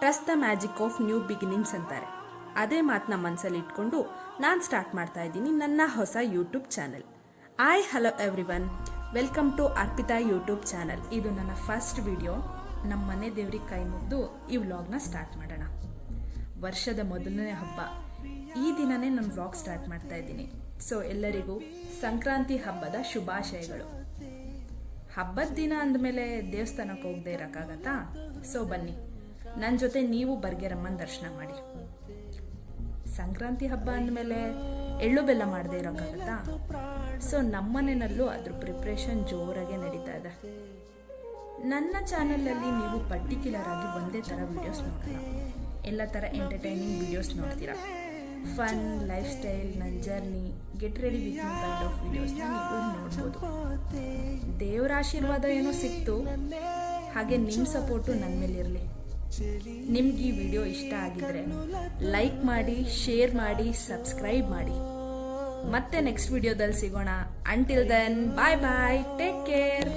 Trust the magic of new beginnings ಅಂತಾರೆ. ಅದೇ ಮಾತನ್ನ ಮನಸ್ಸಲ್ಲಿ ಇಟ್ಕೊಂಡು ನಾನು ಸ್ಟಾರ್ಟ್ ಮಾಡ್ತಾ ಇದ್ದೀನಿ ನನ್ನ ಹೊಸ YouTube channel. Hello everyone, welcome to Arpita YouTube channel. ಇದು ನನ್ನ ಫಸ್ಟ್ ವಿಡಿಯೋ. ನಮ್ಮ ಮನೆ ದೇವ್ರಿಗೆ ಕೈ ಮುಗ್ದು ಈ ವ್ಲಾಗ್ನ ಸ್ಟಾರ್ಟ್ ಮಾಡೋಣ. ವರ್ಷದ ಮೊದಲನೇ ಹಬ್ಬ, ಈ ದಿನನೇ ನಾನು ವ್ಲಾಗ್ ಸ್ಟಾರ್ಟ್ ಮಾಡ್ತಾ ಇದ್ದೀನಿ. ಸೊ ಎಲ್ಲರಿಗೂ ಸಂಕ್ರಾಂತಿ ಹಬ್ಬದ ಶುಭಾಶಯಗಳು. ಹಬ್ಬದ ದಿನ ಅಂದಮೇಲೆ ದೇವಸ್ಥಾನಕ್ಕೆ ಹೋಗದೆ ಇರೋಕ್ಕಾಗತ್ತಾ? ಸೊ ಬನ್ನಿ, ನನ್ನ ಜೊತೆ ನೀವು ಬರ್ಗೆರಮ್ಮನ ದರ್ಶನ ಮಾಡಿ. ಸಂಕ್ರಾಂತಿ ಹಬ್ಬ ಅಂದಮೇಲೆ ಎಳ್ಳು ಬೆಲ್ಲ ಮಾಡದೆ ಇರೋಕ್ಕಾಗತ್ತಾ? ಸೊ ನಮ್ಮನೆಯಲ್ಲೂ ಅದ್ರ ಪ್ರಿಪ್ರೇಷನ್ ಜೋರಾಗೆ ನಡೀತಾ ಇದೆ. ನನ್ನ ಚಾನಲಲ್ಲಿ ನೀವು ಪರ್ಟಿಕ್ಯುಲರ್ ಆಗಿ ಒಂದೇ ಥರ ವಿಡಿಯೋಸ್ ನೋಡಲ್ಲ, ಎಲ್ಲ ಥರ ಎಂಟರ್ಟೈನಿಂಗ್ ವಿಡಿಯೋಸ್ ನೋಡ್ತೀರಾ. ಫನ್, ಲೈಫ್ ಸ್ಟೈಲ್, ನನ್ನ journey, get ready with my kind of ವಿಡಿಯೋಸ್ನ ನೀವು ನೋಡ್ಬೋದು. ದೇವರ ಆಶೀರ್ವಾದ ಏನೋ ಸಿಕ್ತು, ಹಾಗೆ ನಿಮ್ಮ ಸಪೋರ್ಟು ನನ್ನ ಮೇಲಿರಲಿ. ನಿಮ್ಗೆ ಈ ವಿಡಿಯೋ ಇಷ್ಟ ಆಗಿದ್ರೆ ಲೈಕ್ ಮಾಡಿ, ಶೇರ್ ಮಾಡಿ, ಸಬ್ಸ್ಕ್ರೈಬ್ ಮಾಡಿ. ಮತ್ತೆ ನೆಕ್ಸ್ಟ್ ವಿಡಿಯೋದಲ್ಲಿ ಸಿಗೋಣ. ಅಂಟಿಲ್ ದೆನ್, ಬಾಯ್ ಬಾಯ್, ಟೇಕ್ ಕೇರ್.